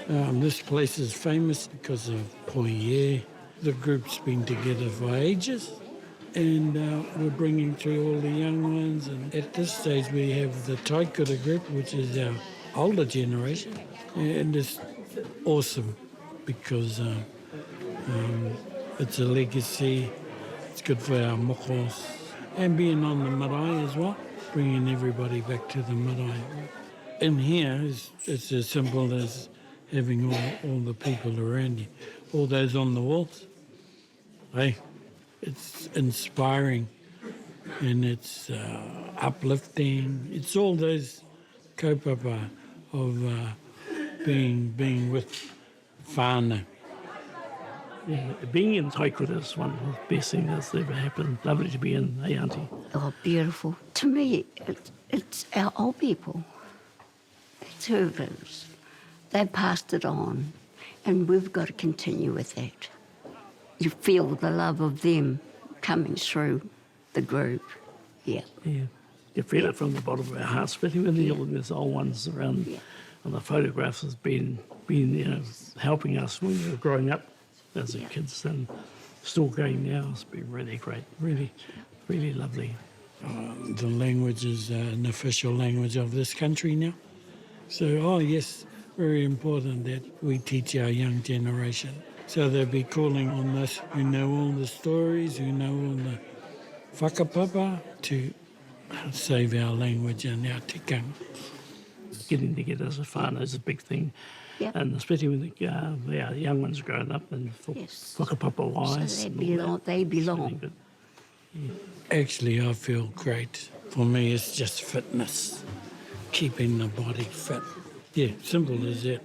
This place is famous because of Poi E. The group's been together for ages, and we're bringing through all the young ones. And at this stage, we have the Taikura group, which is our older generation, and it's awesome because it's a legacy. It's good for our mokos, and being on the marae as well, bringing everybody back to the marae. In here, it's as simple as having all the people around you, all those on the walls. Hey, it's inspiring and it's uplifting. It's all those kaupapa of being with whānau. Yeah, being in Taikura is one of the best things that's ever happened. Lovely to be in, hey, Auntie? Oh, beautiful. To me, it's our old people. That's who it is. They passed it on, and we've got to continue with that. You feel the love of them coming through the group. Yeah. Yeah. You feel it from the bottom of our hearts, particularly all these old ones around, and the photographs has been helping us when we were growing up as kids, and still going now. It's been really great, really, really lovely. The language is an official language of this country now. So, yes, very important that we teach our young generation. So they'll be calling on us who know all the stories, who know all the whakapapa to save our language and our tikanga. Getting together as a whānau is a big thing. Yep. And especially when the young ones growing up and whakapapa wise. So they belong. Really good. Yeah. Actually, I feel great. For me, it's just fitness, keeping the body fit. Yeah, simple as that.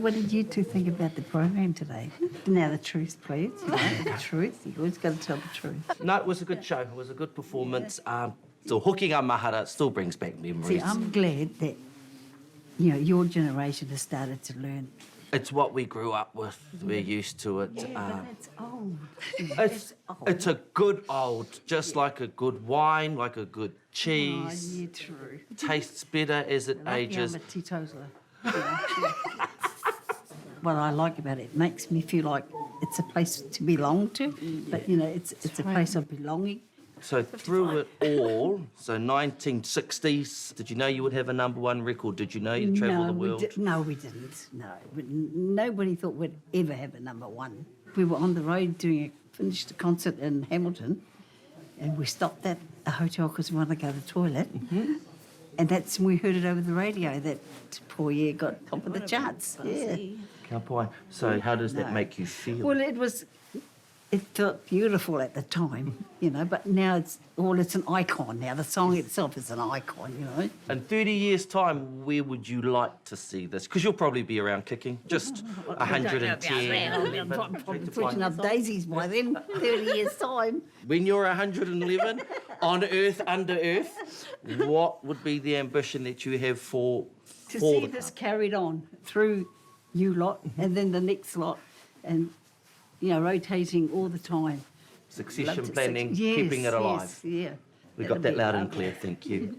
What did you two think about the program today? Now the truth, please. You know, the truth. You always got to tell the truth. No, it was a good show. It was a good performance. So hokinga mahara still brings back memories. See, I'm glad that, you know, your generation has started to learn. It's what we grew up with. We're used to it. But it's old. It's a good old, just like a good wine, like a good Oh, cheese. yeah, true. Tastes better as it ages. I'm a teetotaler. What I like about it makes me feel like it's a place to belong to, but you know, it's a place of belonging. So through it all, so 1960s, did you know you would have a #1 record? Did you know you'd travel the world? No, we didn't. No, nobody thought we'd ever have a #1. We were on the road finished a concert in Hamilton, and we stopped at a hotel because we wanted to go to the toilet. And that's when we heard it over the radio that Poi E got top of the charts. Yeah. Ka pai. So how does that No. make you feel? Well, it felt beautiful at the time, you know, but now it's an icon now. The song itself is an icon, you know. In 30 years' time, where would you like to see this? Because you'll probably be around kicking, just 110. Probably pushing up daisies by then, 30 years' time. When you're 111, on Earth, under Earth, what would be the ambition that you have for To for see the this carried on through you lot and then the next lot and, you know, rotating all the time. succession Love to- planning, yes, keeping it alive? Yes, yeah. We got That'd that be loud and lovely. clear, thank you.